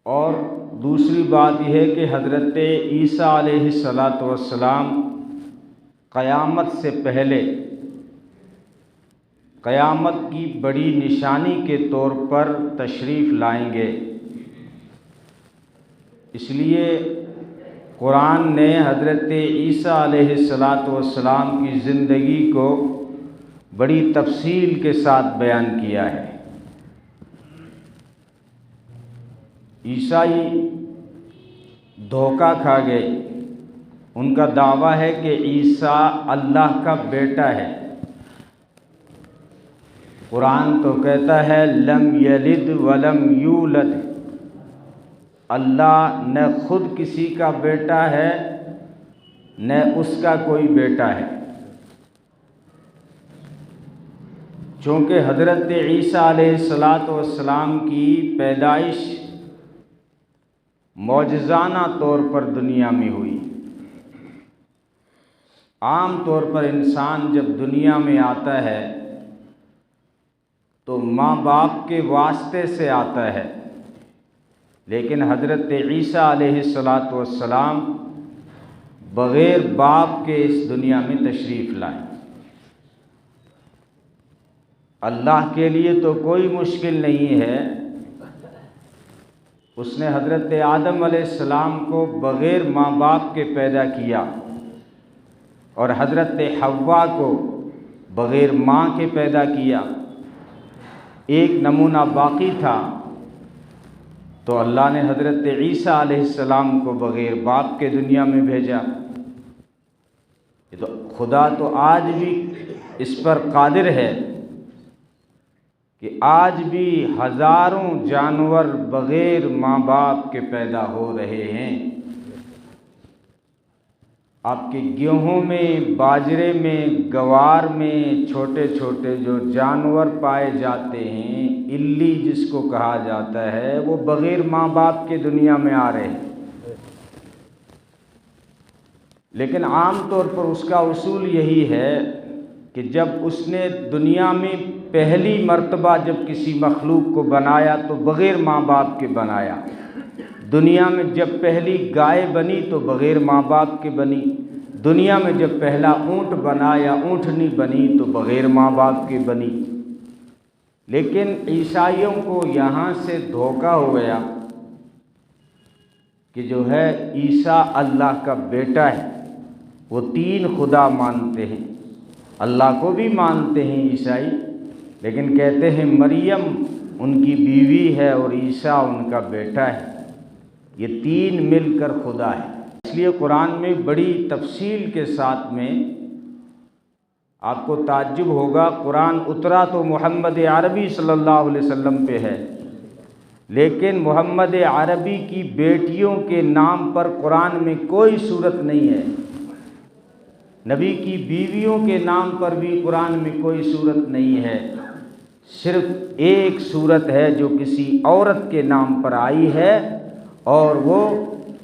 اور دوسری بات یہ ہے کہ حضرت عیسیٰ علیہ السلام قیامت سے پہلے قیامت کی بڑی نشانی کے طور پر تشریف لائیں گے۔ اس لیے قرآن نے حضرت عیسیٰ علیہ السلام کی زندگی کو بڑی تفصیل کے ساتھ بیان کیا ہے۔ عیسائی دھوکہ کھا گئے، ان کا دعویٰ ہے کہ عیسیٰ اللہ کا بیٹا ہے۔ قرآن تو کہتا ہے لم یلد ولم یولد، اللہ نہ خود کسی کا بیٹا ہے نہ اس کا کوئی بیٹا ہے۔ چونکہ حضرت عیسیٰ علیہ السلام کی پیدائش معجزانہ طور پر دنیا میں ہوئی۔ عام طور پر انسان جب دنیا میں آتا ہے تو ماں باپ کے واسطے سے آتا ہے، لیکن حضرت عیسیٰ علیہ السلام بغیر باپ کے اس دنیا میں تشریف لائے۔ اللہ کے لیے تو کوئی مشکل نہیں ہے، اس نے حضرت آدم علیہ السلام کو بغیر ماں باپ کے پیدا کیا اور حضرت حوا کو بغیر ماں کے پیدا کیا۔ ایک نمونہ باقی تھا تو اللہ نے حضرت عیسیٰ علیہ السلام کو بغیر باپ کے دنیا میں بھیجا۔ یہ تو خدا تو آج بھی اس پر قادر ہے کہ آج بھی ہزاروں جانور بغیر ماں باپ کے پیدا ہو رہے ہیں۔ آپ کے گیہوں میں، باجرے میں، گوار میں چھوٹے چھوٹے جو جانور پائے جاتے ہیں، الی جس کو کہا جاتا ہے، وہ بغیر ماں باپ کے دنیا میں آ رہے ہیں۔ لیکن عام طور پر اس کا اصول یہی ہے کہ جب اس نے دنیا میں پہلی مرتبہ جب کسی مخلوق کو بنایا تو بغیر ماں باپ کے بنایا۔ دنیا میں جب پہلی گائے بنی تو بغیر ماں باپ کے بنی۔ دنیا میں جب پہلا اونٹ بنا یا اونٹنی بنی تو بغیر ماں باپ کے بنی۔ لیکن عیسائیوں کو یہاں سے دھوکہ ہو گیا کہ جو ہے عیسیٰ اللہ کا بیٹا ہے۔ وہ تین خدا مانتے ہیں، اللہ کو بھی مانتے ہیں عیسائی، لیکن کہتے ہیں مریم ان کی بیوی ہے اور عیسیٰ ان کا بیٹا ہے، یہ تین مل کر خدا ہے۔ اس لیے قرآن میں بڑی تفصیل کے ساتھ میں آپ کو تعجب ہوگا، قرآن اترا تو محمد عربی صلی اللہ علیہ وسلم پہ ہے، لیکن محمد عربی کی بیٹیوں کے نام پر قرآن میں کوئی صورت نہیں ہے۔ نبی کی بیویوں کے نام پر بھی قرآن میں کوئی صورت نہیں ہے۔ صرف ایک صورت ہے جو کسی عورت کے نام پر آئی ہے، اور وہ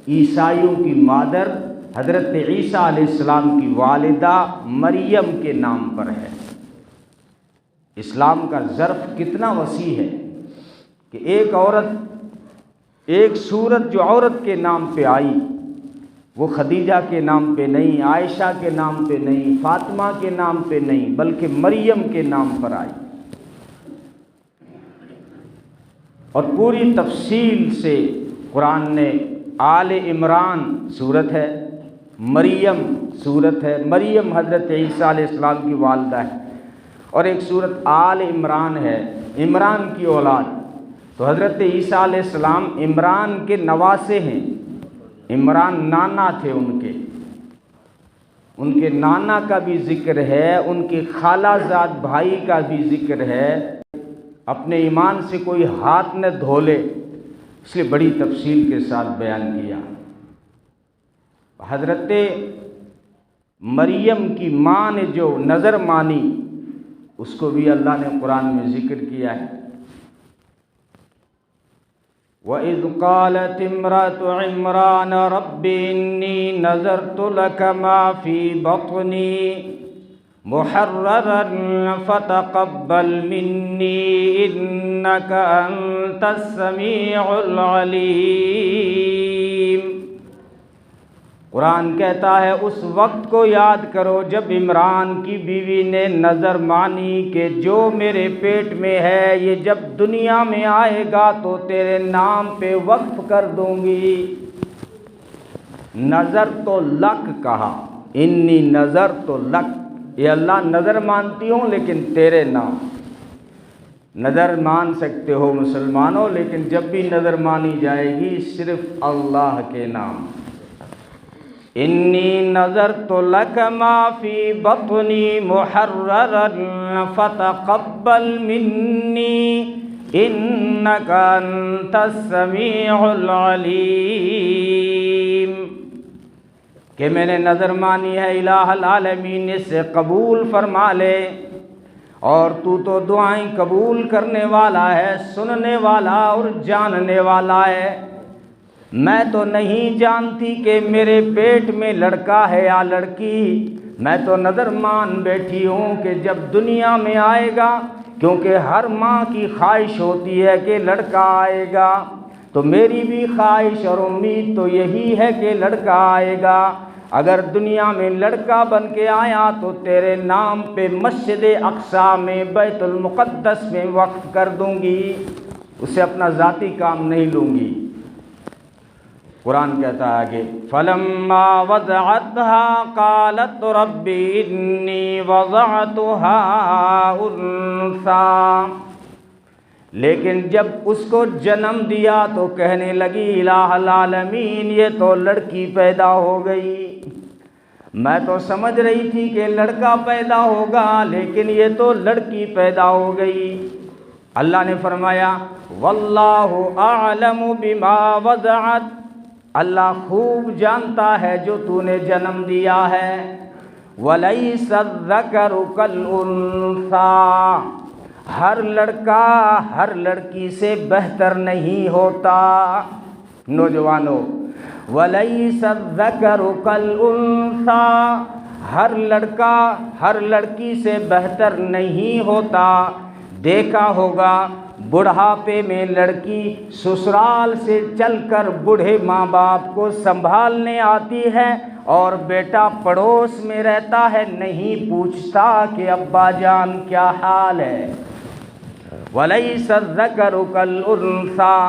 عیسائیوں کی مادر حضرت عیسیٰ علیہ السلام کی والدہ مریم کے نام پر ہے۔ اسلام کا ظرف کتنا وسیع ہے کہ ایک صورت جو عورت کے نام پہ آئی وہ خدیجہ کے نام پہ نہیں، عائشہ کے نام پہ نہیں، فاطمہ کے نام پہ نہیں، بلکہ مریم کے نام پر آئی۔ اور پوری تفصیل سے قرآن نے آل عمران صورت ہے، مریم صورت ہے، مریم حضرت عیسیٰ علیہ السلام کی والدہ ہے، اور ایک صورت آل عمران ہے، عمران کی اولاد۔ تو حضرت عیسیٰ علیہ السلام عمران کے نواسے ہیں، عمران نانا تھے ان کے نانا کا بھی ذکر ہے، ان کے خالہ زاد بھائی کا بھی ذکر ہے۔ اپنے ایمان سے کوئی ہاتھ نہ دھو لے، اس لیے بڑی تفصیل کے ساتھ بیان کیا۔ حضرت مریم کی ماں نے جو نظر مانی اس کو بھی اللہ نے قرآن میں ذکر کیا ہے۔ وَإِذْ قَالَتِ امْرَأَتُ عِمْرَانَ رَبِّ إِنِّي نَذَرْتُ لَكَ مَا فِي بَطْنِي محررا فتقبل منی انک انت السمیع العلیم۔ قرآن کہتا ہے اس وقت کو یاد کرو جب عمران کی بیوی نے نظر مانی کہ جو میرے پیٹ میں ہے یہ جب دنیا میں آئے گا تو تیرے نام پہ وقف کر دوں گی۔ نظر تو لک کہا، انی نظر تو لک، یہ اللہ نظر مانتی ہوں لیکن تیرے نام۔ نظر مان سکتے ہو مسلمانوں، لیکن جب بھی نظر مانی جائے گی صرف اللہ کے نام۔ انی نظرت لک ما فی بطنی محررا فتقبل منی انک انت السمیع العلیم، کہ میں نے نظر مانی ہے الہ العالمین، اس سے قبول فرما لے، اور تو دعائیں قبول کرنے والا ہے، سننے والا اور جاننے والا ہے۔ میں تو نہیں جانتی کہ میرے پیٹ میں لڑکا ہے یا لڑکی، میں تو نظر مان بیٹھی ہوں کہ جب دنیا میں آئے گا، کیونکہ ہر ماں کی خواہش ہوتی ہے کہ لڑکا آئے گا، تو میری بھی خواہش اور امید تو یہی ہے کہ لڑکا آئے گا۔ اگر دنیا میں لڑکا بن کے آیا تو تیرے نام پہ مسجد اقصی میں بیت المقدس میں وقف کر دوں گی، اسے اپنا ذاتی کام نہیں لوں گی۔ قرآن کہتا ہے آگے فَلَمَّا وَضَعَتْهَا قَالَتْ رَبِّ إِنِّي وَضَعْتُهَا أُنثَىٰ، لیکن جب اس کو جنم دیا تو کہنے لگی الہ العالمین یہ تو لڑکی پیدا ہو گئی، میں تو سمجھ رہی تھی کہ لڑکا پیدا ہوگا لیکن یہ تو لڑکی پیدا ہو گئی۔ اللہ نے فرمایا واللہ اعلم بما وضعت، اللہ خوب جانتا ہے جو تو نے جنم دیا ہے۔ وَلَيْسَ الذَّكَرُ كَالْأُنثَىٰ، ہر لڑکا ہر لڑکی سے بہتر نہیں ہوتا۔ نوجوانوں وَلَيْسَ الذَّكَرُ كَالْأُنثَىٰ، ہر لڑکا ہر لڑکی سے بہتر نہیں ہوتا۔ دیکھا ہوگا بڑھاپے میں لڑکی سسرال سے چل کر بوڑھے ماں باپ کو سنبھالنے آتی ہے، اور بیٹا پڑوس میں رہتا ہے نہیں پوچھتا کہ ابا جان کیا حال ہے۔ وَلَيْسَ الذَّكَرُ كَالْأُنثَىٰ،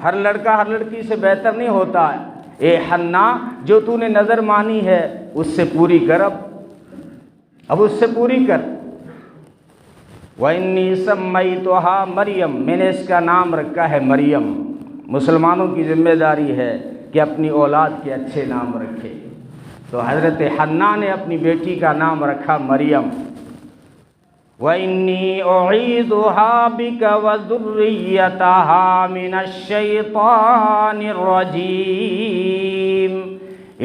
ہر لڑکا ہر لڑکی سے بہتر نہیں ہوتا ہے۔ اے حنا جو تو نے نظر مانی ہے اس سے پوری کر، اب اس سے پوری کر۔ وَإِنِّي سَمَّيْتُهَا مریم، میں نے اس کا نام رکھا ہے مریم۔ مسلمانوں کی ذمہ داری ہے کہ اپنی اولاد کے اچھے نام رکھے، تو حضرت حنا نے اپنی بیٹی کا نام رکھا مریم۔ وَإِنِّي أُعِيذُهَا بِكَ وَذُرِّيَّتَهَا مِنَ الشَّيْطَانِ الرَّجِيمِ،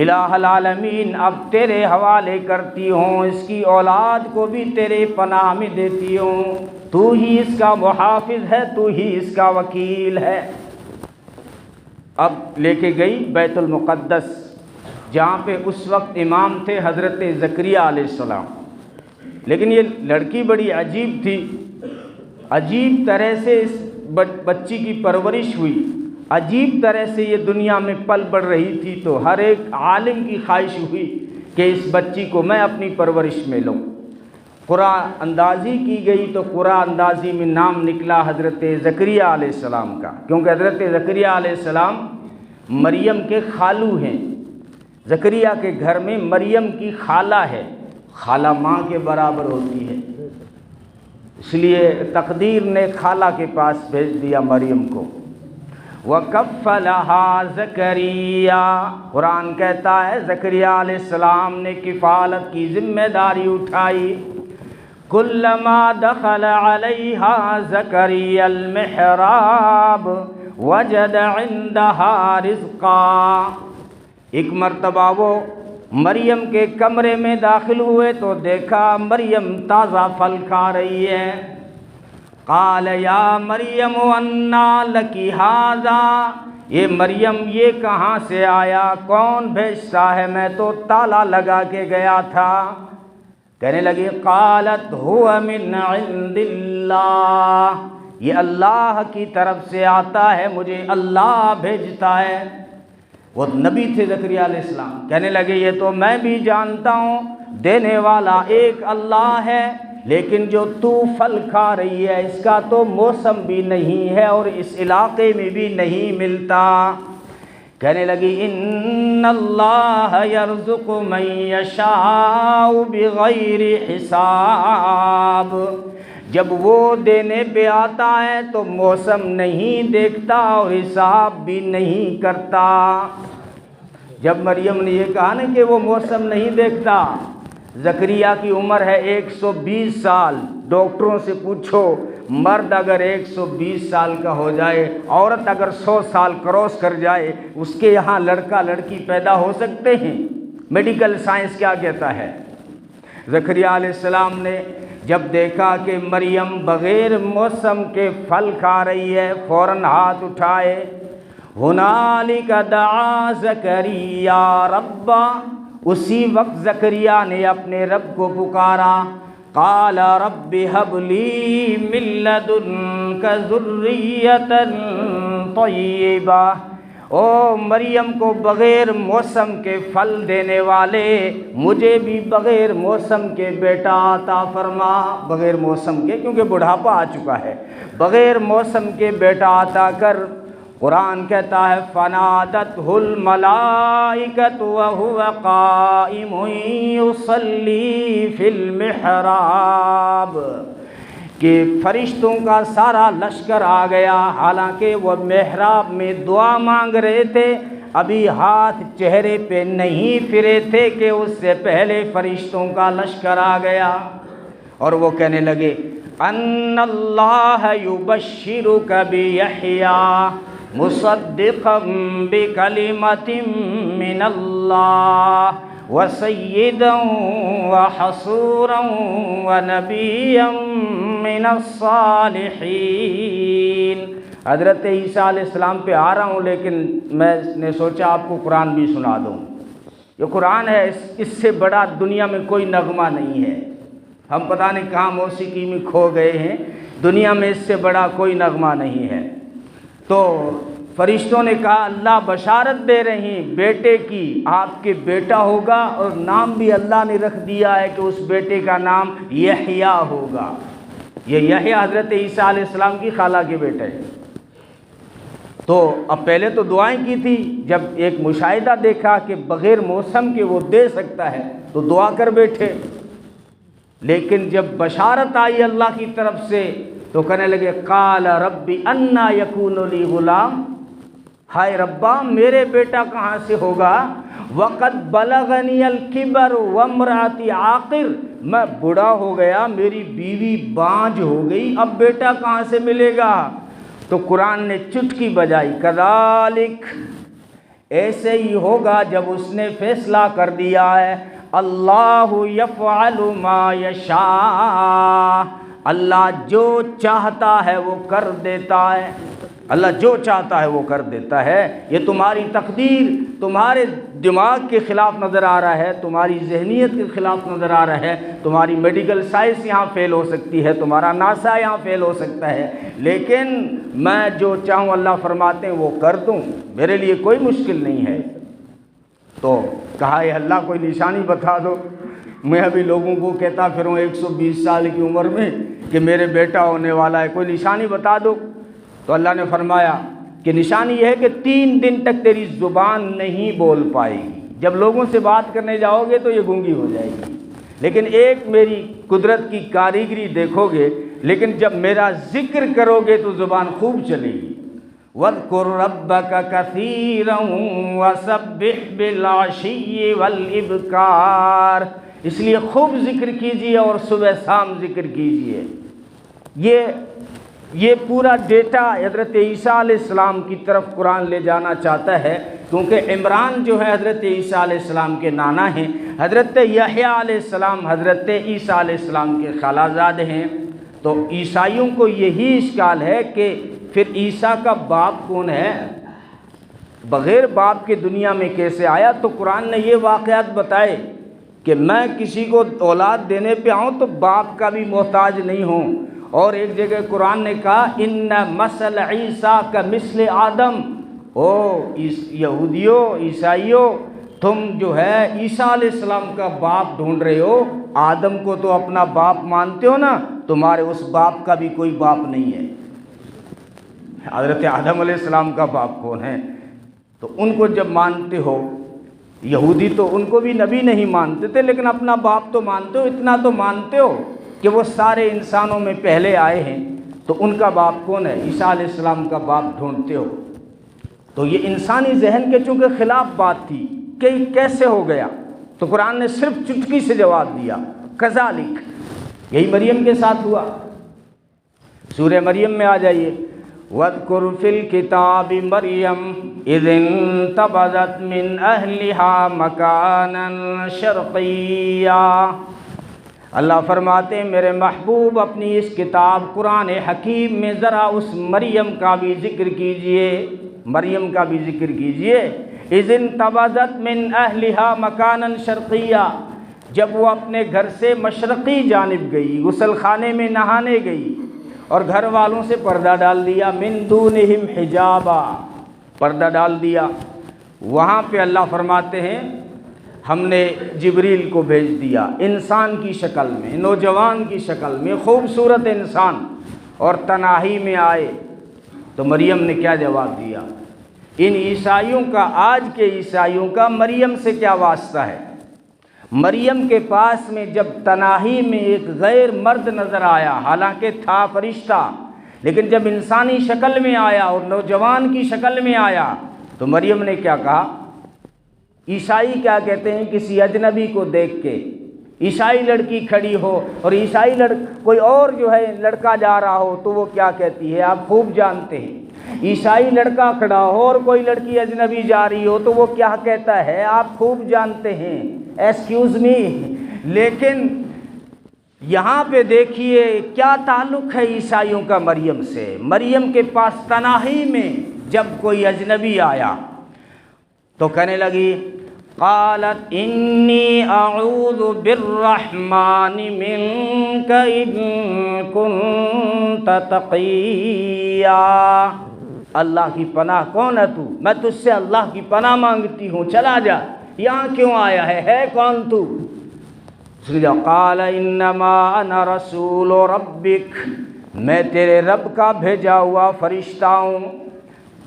الہ العالمین اب تیرے حوالے کرتی ہوں، اس کی اولاد کو بھی تیرے پناہ میں دیتی ہوں، تو ہی اس کا محافظ ہے، تو ہی اس کا وکیل ہے۔ اب لے کے گئی بیت المقدس، جہاں پہ اس وقت امام تھے حضرت زکریا علیہ السلام، لیکن یہ لڑکی بڑی عجیب تھی، عجیب طرح سے اس بچی کی پرورش ہوئی، عجیب طرح سے یہ دنیا میں پل بڑھ رہی تھی، تو ہر ایک عالم کی خواہش ہوئی کہ اس بچی کو میں اپنی پرورش میں لوں۔ قرآن اندازی کی گئی تو قرآن اندازی میں نام نکلا حضرت زکریا علیہ السلام کا، کیونکہ حضرت زکریا علیہ السلام مریم کے خالو ہیں۔ زکریا کے گھر میں مریم کی خالہ ہے، خالہ ماں کے برابر ہوتی ہے، اس لیے تقدیر نے خالہ کے پاس بھیج دیا مریم کو۔ وَكَفَّلَهَا زَكَرِيَّا، قرآن کہتا ہے زکریا علیہ السلام نے کفالت کی ذمہ داری اٹھائی۔ كُلَّمَا دَخَلَ عَلَيْهَا زَكَرِيَّا الْمِحْرَابَ وَجَدَ عِندَهَا رِزْقًا، ایک مرتبہ وہ مریم کے کمرے میں داخل ہوئے تو دیکھا مریم تازہ پھل کھا رہی ہے۔ قال یا مریم انا لکی ھذا، یہ مریم یہ کہاں سے آیا، کون بھیجتا ہے، میں تو تالا لگا کے گیا تھا۔ کہنے لگی قالت هو من عند اللہ، یہ اللہ کی طرف سے آتا ہے، مجھے اللہ بھیجتا ہے۔ وہ نبی تھے زکریا علیہ السلام، کہنے لگے یہ تو میں بھی جانتا ہوں دینے والا ایک اللہ ہے، لیکن جو تو پھل کھا رہی ہے اس کا تو موسم بھی نہیں ہے اور اس علاقے میں بھی نہیں ملتا۔ کہنے لگی ان اللہ یرزق من یشاء بغیر حساب، جب وہ دینے پہ آتا ہے تو موسم نہیں دیکھتا اور حساب بھی نہیں کرتا۔ جب مریم نے یہ کہا نا کہ وہ موسم نہیں دیکھتا، زکریا کی عمر ہے 120 سال، ڈاکٹروں سے پوچھو مرد اگر 120 سال کا ہو جائے، عورت اگر 100 سال کراس کر جائے، اس کے یہاں لڑکا لڑکی پیدا ہو سکتے ہیں؟ میڈیکل سائنس کیا کہتا ہے؟ زکریا علیہ السلام نے جب دیکھا کہ مریم بغیر موسم کے پھل کھا رہی ہے، فوراً ہاتھ اٹھائے، ہنالک دعا زکریا ربا، اسی وقت زکریا نے اپنے رب کو پکارا، قال رب هب لی من لدنک ذریۃ طیبہ، او مریم کو بغیر موسم کے پھل دینے والے، مجھے بھی بغیر موسم کے بیٹا عطا فرما۔ بغیر موسم کے، کیونکہ بڑھاپا آ چکا ہے، بغیر موسم کے بیٹا عطا کر۔ قرآن کہتا ہے فنادتہ الملائکۃ وہو قائم یصلی فی المحراب، کہ فرشتوں کا سارا لشکر آ گیا، حالانکہ وہ محراب میں دعا مانگ رہے تھے، ابھی ہاتھ چہرے پہ نہیں پھرے تھے کہ اس سے پہلے فرشتوں کا لشکر آ گیا، اور وہ کہنے لگے ان اللہ یبشرک بیحییٰ مصدقا بکلمۃ من اللہ وسیدا وحصورا ونبیا من الصالحین۔ حضرت عیسیٰ علیہ السلام پہ آ رہا ہوں، لیکن میں نے سوچا آپ کو قرآن بھی سنا دوں۔ یہ قرآن ہے، اس سے بڑا دنیا میں کوئی نغمہ نہیں ہے۔ ہم پتہ نہیں کہاں موسیقی میں کھو گئے ہیں، دنیا میں اس سے بڑا کوئی نغمہ نہیں ہے۔ تو فرشتوں نے کہا اللہ بشارت دے رہے ہیں بیٹے کی، آپ کے بیٹا ہوگا، اور نام بھی اللہ نے رکھ دیا ہے کہ اس بیٹے کا نام یحییٰ ہوگا۔ یہ یحییٰ حضرت عیسیٰ علیہ السلام کی خالہ کے بیٹے ہیں۔ تو اب پہلے تو دعائیں کی تھی، جب ایک مشاہدہ دیکھا کہ بغیر موسم کے وہ دے سکتا ہے تو دعا کر بیٹھے، لیکن جب بشارت آئی اللہ کی طرف سے تو کہنے لگے قال رب انا یکون لی غلام، ہائے ربا میرے بیٹا کہاں سے ہوگا، وقد بلغنی الکبر وامرأتی عاقر، میں بوڑھا ہو گیا، میری بیوی بانجھ ہو گئی، اب بیٹا کہاں سے ملے گا؟ تو قرآن نے چٹکی بجائی کذالک، ایسے ہی ہوگا جب اس نے فیصلہ کر دیا ہے، اللہ یفعل ما یشاء، اللہ جو چاہتا ہے وہ کر دیتا ہے، اللہ جو چاہتا ہے وہ کر دیتا ہے۔ یہ تمہاری تقدیر تمہارے دماغ کے خلاف نظر آ رہا ہے، تمہاری ذہنیت کے خلاف نظر آ رہا ہے، تمہاری میڈیکل سائنس یہاں فیل ہو سکتی ہے، تمہارا ناسا یہاں فیل ہو سکتا ہے، لیکن میں جو چاہوں اللہ فرماتے ہیں وہ کر دوں، میرے لیے کوئی مشکل نہیں ہے۔ تو کہا اے اللہ کوئی نشانی بتا دو، میں ابھی لوگوں کو کہتا پھروں 120 سال کی عمر میں کہ میرے بیٹا ہونے والا ہے، کوئی نشانی بتا دو۔ تو اللہ نے فرمایا کہ نشانی یہ ہے کہ 3 دن تک تیری زبان نہیں بول پائے گی، جب لوگوں سے بات کرنے جاؤ گے تو یہ گونگی ہو جائے گی، لیکن ایک میری قدرت کی کاریگری دیکھو گے، لیکن جب میرا ذکر کرو گے تو زبان خوب چلے گی۔ وَاذْكُرْ رَبَّكَ كَثِيرًا وَسَبِّحْ بِالْعَشِيِّ وَالْإِبْكَارِ، اس لیے خوب ذکر کیجیے اور صبح شام ذکر کیجیے۔ یہ پورا ڈیٹا حضرت عیسیٰ علیہ السلام کی طرف قرآن لے جانا چاہتا ہے، کیونکہ عمران جو ہے حضرت عیسیٰ علیہ السلام کے نانا ہیں، حضرت یحییٰ علیہ السلام حضرت عیسیٰ علیہ السلام کے خالہ زاد ہیں۔ تو عیسائیوں کو یہی اشکال ہے کہ پھر عیسیٰ کا باپ کون ہے، بغیر باپ کے دنیا میں کیسے آیا؟ تو قرآن نے یہ واقعات بتائے کہ میں کسی کو اولاد دینے پہ آؤں تو باپ کا بھی محتاج نہیں ہوں۔ اور ایک جگہ قرآن نے کہا ان مثل عیسیٰ کا مثل آدم، او یہودیوں عیسائیوں تم جو ہے عیسیٰ علیہ السلام کا باپ ڈھونڈ رہے ہو، آدم کو تو اپنا باپ مانتے ہو نا، تمہارے اس باپ کا بھی کوئی باپ نہیں ہے۔ حضرت آدم علیہ السلام کا باپ کون ہے؟ تو ان کو جب مانتے ہو، یہودی تو ان کو بھی نبی نہیں مانتے تھے لیکن اپنا باپ تو مانتے ہو، اتنا تو مانتے ہو کہ وہ سارے انسانوں میں پہلے آئے ہیں، تو ان کا باپ کون ہے؟ عیسیٰ علیہ السلام کا باپ ڈھونڈتے ہو۔ تو یہ انسانی ذہن کے چونکہ خلاف بات تھی کہ یہ کیسے ہو گیا، تو قرآن نے صرف چٹکی سے جواب دیا، کذالک، یہی مریم کے ساتھ ہوا۔ سورہ مریم میں آ جائیے، وَاذْكُرْ فِي الْكِتَابِ مَرْيَمَ إِذِ انتَبَذَتْ مِنْ أَهْلِهَا مَكَانًا شَرْقِيًّا۔ اللہ فرماتے ہیں میرے محبوب اپنی اس کتاب قرآن حکیم میں ذرا اس مریم کا بھی ذکر کیجئے، مریم کا بھی ذکر کیجئے۔ اذ انتبذت من اہلہا مکانا شرقیہ، جب وہ اپنے گھر سے مشرقی جانب گئی، غسل خانے میں نہانے گئی اور گھر والوں سے پردہ ڈال دیا، من دونہم حجابا، پردہ ڈال دیا۔ وہاں پہ اللہ فرماتے ہیں ہم نے جبریل کو بھیج دیا انسان کی شکل میں، نوجوان کی شکل میں، خوبصورت انسان، اور تنہائی میں آئے۔ تو مریم نے کیا جواب دیا؟ ان عیسائیوں کا، آج کے عیسائیوں کا مریم سے کیا واسطہ ہے؟ مریم کے پاس میں جب تنہائی میں ایک غیر مرد نظر آیا، حالانکہ تھا فرشتہ، لیکن جب انسانی شکل میں آیا اور نوجوان کی شکل میں آیا تو مریم نے کیا کہا؟ عیسائی کیا کہتے ہیں، کسی اجنبی کو دیکھ کے، عیسائی لڑکی کھڑی ہو اور عیسائی کوئی اور جو ہے لڑکا جا رہا ہو تو وہ کیا کہتی ہے آپ خوب جانتے ہیں۔ عیسائی لڑکا کھڑا ہو اور کوئی لڑکی اجنبی جا رہی ہو تو وہ کیا کہتا ہے آپ خوب جانتے ہیں، ایکسکیوز می۔ لیکن یہاں پہ دیکھیے کیا تعلق ہے عیسائیوں کا مریم سے۔ مریم کے پاس تنہائی میں جب کوئی اجنبی آیا تو کہنے لگی قالت انی اعوذ بالرحمن منک ان کنت تقیا، اللہ کی پناہ کون ہے تو، میں تجھ سے اللہ کی پناہ مانگتی ہوں، چلا جا، یہاں کیوں آیا ہے کون تو؟ قال انما انا رسول ربک، میں تیرے رب کا بھیجا ہوا فرشتہ ہوں۔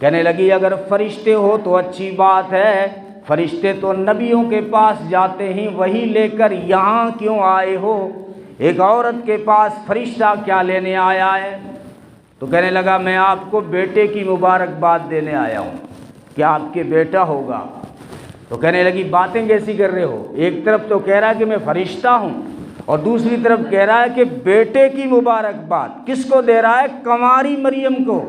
کہنے لگی اگر فرشتے ہو تو اچھی بات ہے، فرشتے تو نبیوں کے پاس جاتے ہیں وہی لے کر، یہاں کیوں آئے ہو؟ ایک عورت کے پاس فرشتہ کیا لینے آیا ہے؟ تو کہنے لگا میں آپ کو بیٹے کی مبارکباد دینے آیا ہوں کہ آپ کے بیٹا ہوگا۔ تو کہنے لگی باتیں کیسی کر رہے ہو؟ ایک طرف تو کہہ رہا ہے کہ میں فرشتہ ہوں اور دوسری طرف کہہ رہا ہے کہ بیٹے کی مبارکباد کس کو دے رہا ہے؟ کنواری مریم کو،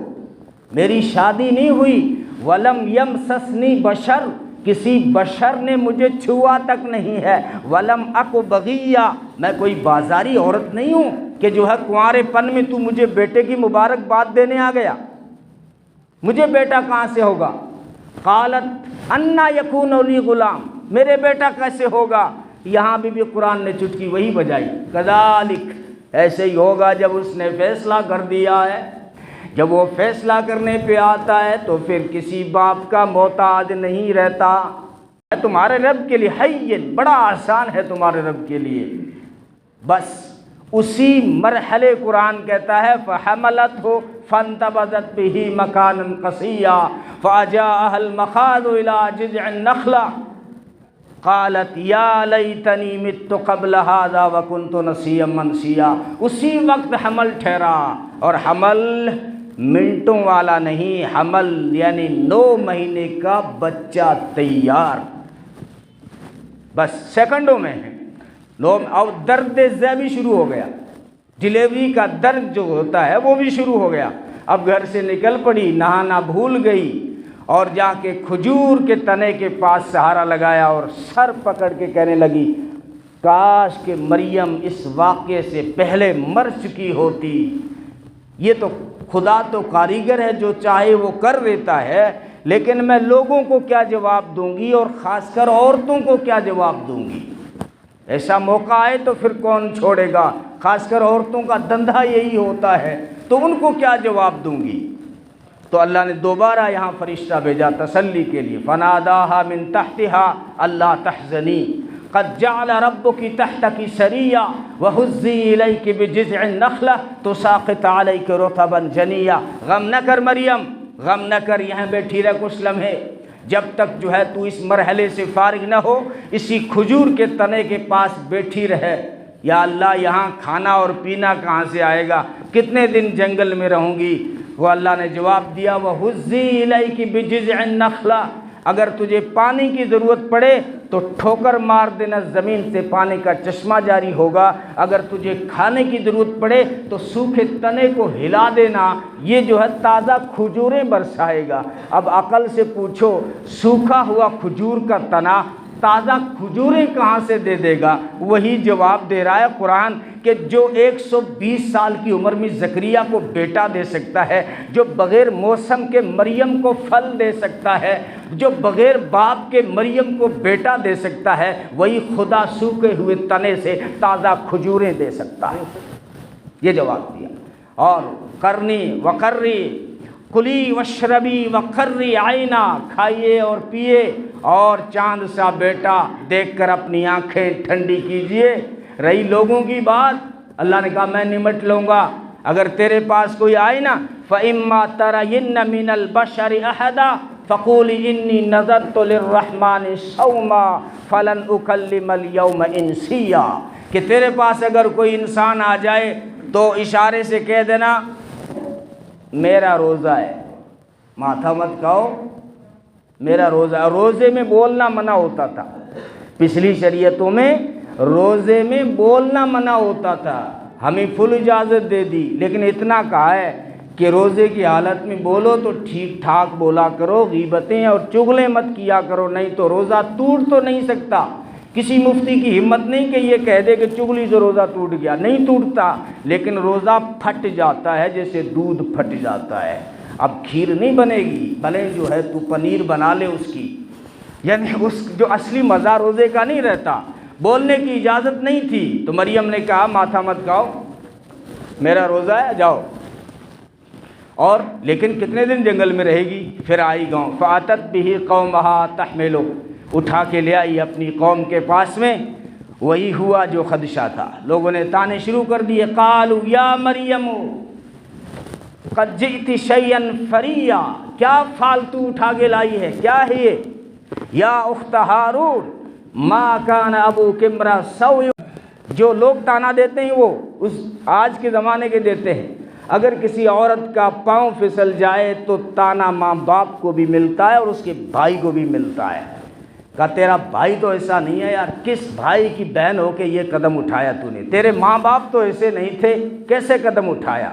میری شادی نہیں ہوئی، ولم یمسسنی بشر، کسی بشر نے مجھے چھوا تک نہیں ہے، ولم اک بغیہ، میں کوئی بازاری عورت نہیں ہوں کہ جو ہے کنوارے پن میں تو مجھے بیٹے کی مبارکباد دینے آ گیا، مجھے بیٹا کہاں سے ہوگا؟ قالت انا یکون لی غلام، میرے بیٹا کیسے ہوگا؟ یہاں بھی قرآن نے چٹکی وہی بجائی، کذالک، ایسے ہی ہوگا جب اس نے فیصلہ کر دیا ہے۔ جب وہ فیصلہ کرنے پہ آتا ہے تو پھر کسی باپ کا محتاج نہیں رہتا۔ تمہارے رب کے لیے حیّن، بڑا آسان ہے تمہارے رب کے لیے، بس اسی مرحلے قرآن کہتا ہے فحملتہ فانتبذت بہ مکانا قصیا فاجاءها المخاض الى جذع النخلہ قالت یا لیتنی مت قبل هذا وکنت نسیا منسیا، اسی وقت حمل ٹھہرا، اور حمل منٹوں والا نہیں، حمل یعنی 9 مہینے کا بچہ تیار، بس سیکنڈوں میں ہے۔ اب درد ذہ بھی شروع ہو گیا، ڈیلیوری کا درد جو ہوتا ہے وہ بھی شروع ہو گیا۔ اب گھر سے نکل پڑی، نہانا بھول گئی اور جا کے کھجور کے تنے کے پاس سہارا لگایا اور سر پکڑ کے کہنے لگی کاش کہ مریم اس واقعے سے پہلے مر چکی ہوتی۔ یہ تو خدا تو کاریگر ہے، جو چاہے وہ کر دیتا ہے، لیکن میں لوگوں کو کیا جواب دوں گی اور خاص کر عورتوں کو کیا جواب دوں گی؟ ایسا موقع آئے تو پھر کون چھوڑے گا، خاص کر عورتوں کا دندھا یہی ہوتا ہے، تو ان کو کیا جواب دوں گی؟ تو اللہ نے دوبارہ یہاں فرشتہ بھیجا تسلی کے لیے، فناداہا من تحتہا اللہ تحزنی قد جعل ربک تحتک سریا وہزی الیک بجذع النخلہ تساقط علیک رطبا جنیا۔ غم نہ کر مریم، غم نہ کر، یہاں بیٹھی رہ کچھ لمحے، جب تک جو ہے تو اس مرحلے سے فارغ نہ ہو، اسی کھجور کے تنے کے پاس بیٹھی رہے۔ یا اللہ یہاں کھانا اور پینا کہاں سے آئے گا، کتنے دن جنگل میں رہوں گی؟ وہ اللہ نے جواب دیا، وَهُزِّي إِلَيْكِ بِجِذْعِ النَّخْلَةِ، اگر تجھے پانی کی ضرورت پڑے تو ٹھوکر مار دینا، زمین سے پانی کا چشمہ جاری ہوگا، اگر تجھے کھانے کی ضرورت پڑے تو سوکھے تنے کو ہلا دینا، یہ جو ہے تازہ کھجوریں برسائے گا۔ اب عقل سے پوچھو، سوکھا ہوا کھجور کا تنا تازہ کھجوریں کہاں سے دے دے گا؟ وہی جواب دے رہا ہے قرآن کہ جو 120 سال کی عمر میں زکریا کو بیٹا دے سکتا ہے، جو بغیر موسم کے مریم کو پھل دے سکتا ہے، جو بغیر باپ کے مریم کو بیٹا دے سکتا ہے، وہی خدا سوکھے ہوئے تنے سے تازہ کھجوریں دے سکتا ہے۔ یہ جواب دیا۔ اور کرنی وقری کلی وشربی وقری عینا، کھائیے اور پیئے اور چاند سا بیٹا دیکھ کر اپنی آنکھیں ٹھنڈی کیجئے۔ رہی لوگوں کی بات، اللہ نے کہا میں نمٹ لوں گا، اگر تیرے پاس کوئی آئے نا، فَإِمَّا تَرَيِنَّ مِنَ الْبَشَرِ أَحَدًا فَقُولِ إِنِّي نَذَرْتُ لِلرَّحْمَنِ صَوْمًا فَلَنْ أُكَلِّمَ الْيَوْمَ إِنسِيًّا، کہ تیرے پاس اگر کوئی انسان آ جائے تو اشارے سے کہہ دینا میرا روزہ ہے، ماتھا مت کھاؤ، میرا روزہ ہے۔ روزے میں بولنا منع ہوتا تھا، پچھلی شریعتوں میں روزے میں بولنا منع ہوتا تھا، ہمیں فل اجازت دے دی، لیکن اتنا کہا ہے کہ روزے کی حالت میں بولو تو ٹھیک ٹھاک بولا کرو، غیبتیں اور چغلیں مت کیا کرو، نہیں تو روزہ ٹوٹ تو نہیں سکتا۔ کسی مفتی کی ہمت نہیں کہ یہ کہہ دے کہ چغلی سے روزہ ٹوٹ گیا، نہیں ٹوٹتا، لیکن روزہ پھٹ جاتا ہے جیسے دودھ پھٹ جاتا ہے۔ اب کھیر نہیں بنے گی، بھلے جو ہے تو پنیر بنا لے اس کی، یعنی اس جو اصلی مزہ روزے کا نہیں رہتا۔ بولنے کی اجازت نہیں تھی تو مریم نے کہا ماتھا مت کھاؤ، میرا روزہ ہے، جاؤ۔ اور لیکن کتنے دن جنگل میں رہے گی؟ پھر آئی گاؤں، فَأَتَتْ بِهِ قَوْمَهَا تَحْمِلُهُ، اٹھا کے لے آئی اپنی قوم کے پاس میں۔ وہی ہوا جو خدشہ تھا، لوگوں نے تانے شروع کر دیے، قالوا یا مریم قد جئت شیئا فریا، کیا فالتو اٹھا کے لائی ہے، کیا ہے یہ؟ یا اخت ہارون ما کان ابوک امرا سوء، جو لوگ تانا دیتے ہیں وہ اس آج کے زمانے کے دیتے ہیں، اگر کسی عورت کا پاؤں پھسل جائے تو تانا ماں باپ کو بھی ملتا ہے اور اس کے بھائی کو بھی ملتا ہے۔ کہا تیرا بھائی تو ایسا نہیں ہے یار، کس بھائی کی بہن ہو کے یہ قدم اٹھایا تو نے، تیرے ماں باپ تو ایسے نہیں تھے، کیسے قدم اٹھایا؟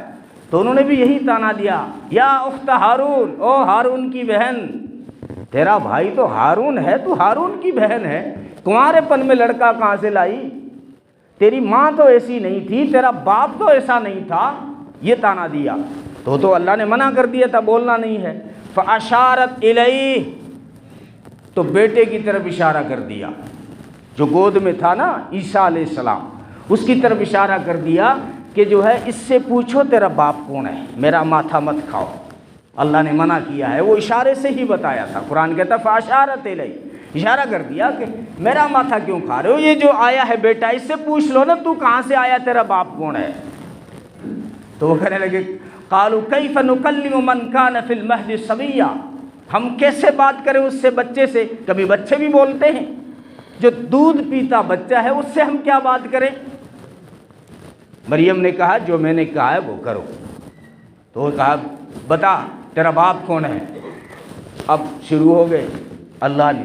تو انہوں نے بھی یہی تانا دیا، یا اخت ہارون، او ہارون کی بہن، تیرا بھائی تو ہارون ہے، تو ہارون کی بہن ہے، تمہارے پن میں لڑکا کہاں سے لائی؟ تیری ماں تو ایسی نہیں تھی، تیرا باپ تو ایسا نہیں تھا، یہ تانا دیا۔ تو اللہ نے منع کر دیا تھا، بولنا نہیں ہے۔ فاشارت الیہ، تو بیٹے کی طرف اشارہ کر دیا، جو گود میں تھا نا عیسیٰ علیہ السلام، اس کی طرف اشارہ کر دیا کہ جو ہے اس سے پوچھو تیرا باپ کون ہے، میرا ماتھا مت کھاؤ۔ اللہ نے منع کیا ہے، وہ اشارے سے ہی بتایا تھا، قرآن کہتا فاشارت الیہ، اشارہ کر دیا کہ میرا ماتھا کیوں کھا رہے ہو، یہ جو آیا ہے بیٹا اس سے پوچھ لو نا تو کہاں سے آیا، تیرا باپ کون ہے؟ تو وہ کہنے لگے قالوا کیف نکلم من کان فی المہد صبیا، ہم کیسے بات کریں اس سے بچے سے، کبھی بچے بھی بولتے ہیں، جو دودھ پیتا بچہ ہے اس سے ہم کیا بات کریں؟ مریم نے کہا جو میں نے کہا ہے وہ کرو۔ تو وہ کہا بتا تیرا باپ کون ہے؟ اب شروع ہو گئے، اللہ نے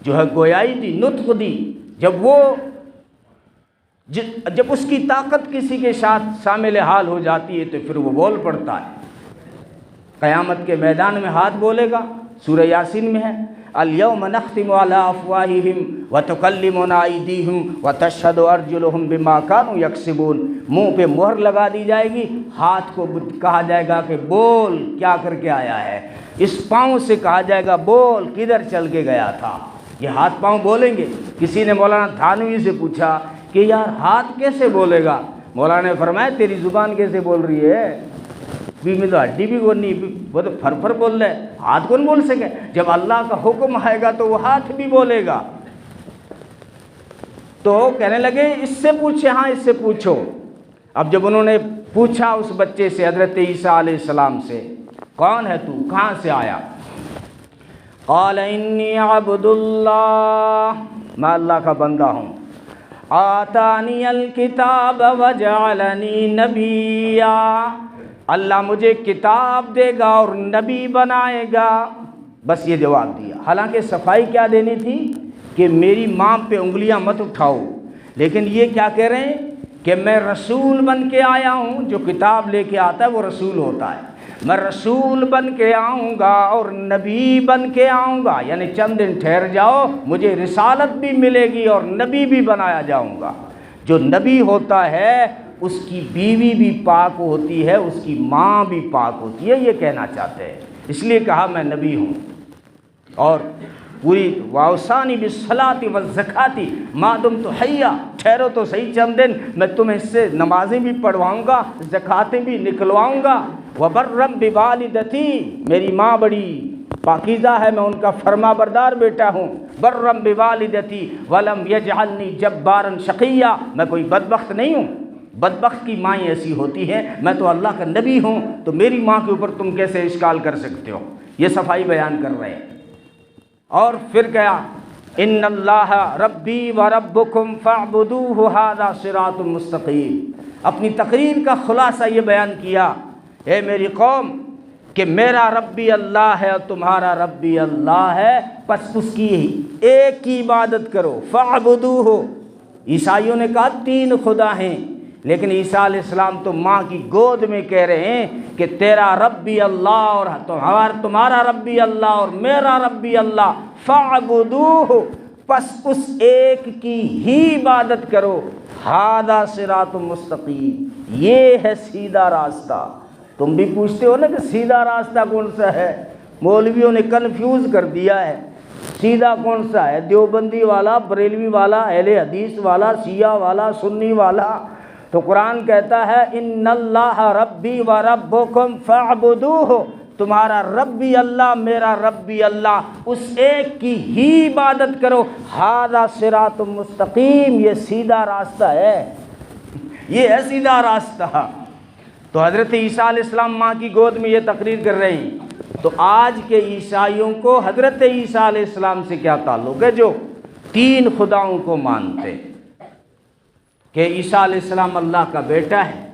جو ہے گویائی دی، نطق دی، جب اس کی طاقت کسی کے ساتھ شامل حال ہو جاتی ہے تو پھر وہ بول پڑتا ہے۔ قیامت کے میدان میں ہاتھ بولے گا، سورہ یاسین میں ہے، الیوم نختم علی افواہہم وتکلمنا ایدیہم وتشہد ارجلہم بما کانوا یکسبون، منہ پہ مہر لگا دی جائے گی، ہاتھ کو کہا جائے گا کہ بول کیا کر کے آیا ہے، اس پاؤں سے کہا جائے گا بول کدھر چل کے گیا تھا، یہ ہاتھ پاؤں بولیں گے۔ کسی نے مولانا تھانوی سے پوچھا کہ یار ہاتھ کیسے بولے گا؟ مولانا نے فرمایا تیری زبان کیسے بول رہی ہے؟ میں تو ہڈی بھی کون نہیں، وہ تو پھر پھر بول رہا ہے، ہاتھ کون بول سکے؟ جب اللہ کا حکم آئے گا تو وہ ہاتھ بھی بولے گا۔ تو کہنے لگے اس سے پوچھے، ہاں اس سے پوچھو۔ اب جب انہوں نے پوچھا اس بچے سے، حضرت عیسیٰ علیہ السلام سے، کون ہے تو، کہاں سے آیا؟ قال انی عبد اللہ، میں اللہ کا بندہ ہوں، آتانی الکتاب وجعلنی نبیا، اللہ مجھے کتاب دے گا اور نبی بنائے گا۔ بس یہ جواب دیا۔ حالانکہ صفائی کیا دینی تھی کہ میری ماں پہ انگلیاں مت اٹھاؤ، لیکن یہ کیا کہہ رہے ہیں کہ میں رسول بن کے آیا ہوں۔ جو کتاب لے کے آتا ہے وہ رسول ہوتا ہے۔ میں رسول بن کے آؤں گا اور نبی بن کے آؤں گا، یعنی چند دن ٹھہر جاؤ، مجھے رسالت بھی ملے گی اور نبی بھی بنایا جاؤں گا۔ جو نبی ہوتا ہے اس کی بیوی بھی پاک ہوتی ہے، اس کی ماں بھی پاک ہوتی ہے، یہ کہنا چاہتے ہیں، اس لیے کہا میں نبی ہوں۔ اور پوری واوسانی بالصلاۃ والزکاۃ ما دمت حیا، ٹھہرو تو صحیح چند دن، میں تمہیں اس سے نمازیں بھی پڑھواؤں گا، زکاتیں بھی نکلواؤں گا۔ وبرم بوالدتی، میری ماں بڑی پاکیزہ ہے، میں ان کا فرما بردار بیٹا ہوں۔ برم بوالدتی ولم یجعلنی جبارا شقیا، میں کوئی بدبخت نہیں ہوں۔ بدبخت کی مائیں ایسی ہوتی ہیں، میں تو اللہ کا نبی ہوں، تو میری ماں کے اوپر تم کیسے اشکال کر سکتے ہو؟ یہ صفائی بیان کر رہے ہیں۔ اور پھر کیا؟ ان اللہ ربی وربکم فاعبدوہ ھذا صراط مستقیم۔ اپنی تقریر کا خلاصہ یہ بیان کیا، اے میری قوم، کہ میرا ربی اللہ ہے اور تمہارا ربی اللہ ہے، پس اس کی ایک کی عبادت کرو۔ فاعبدوہ، عیسائیوں نے کہا 3 خدا ہیں، لیکن عیسیٰ علیہ السلام تو ماں کی گود میں کہہ رہے ہیں کہ تیرا ربی اللہ اور تمہارا ربی اللہ اور میرا ربی اللہ، فاعبدوہ، پس اس ایک کی ہی عبادت کرو۔ ھذا صراط مستقیم، یہ ہے سیدھا راستہ۔ تم بھی پوچھتے ہو نا کہ سیدھا راستہ کون سا ہے؟ مولویوں نے کنفیوز کر دیا ہے، سیدھا کون سا ہے؟ دیوبندی والا، بریلوی والا، اہل حدیث والا، شیعہ والا، سنی والا؟ تو قرآن کہتا ہے ان اللہ ربی و ربکم فاعبدوہ، تمہارا ربی اللہ میرا ربی اللہ، اس ایک کی ہی عبادت کرو۔ ھذا صراط مستقیم، یہ سیدھا راستہ ہے، یہ ہے سیدھا راستہ۔ تو حضرت عیسیٰ علیہ السلام ماں کی گود میں یہ تقریر کر رہے ہیں۔ تو آج کے عیسائیوں کو حضرت عیسیٰ علیہ السلام سے کیا تعلق ہے؟ جو 3 خداؤں کو مانتے کہ عیسیٰ علیہ السلام اللہ کا بیٹا ہے،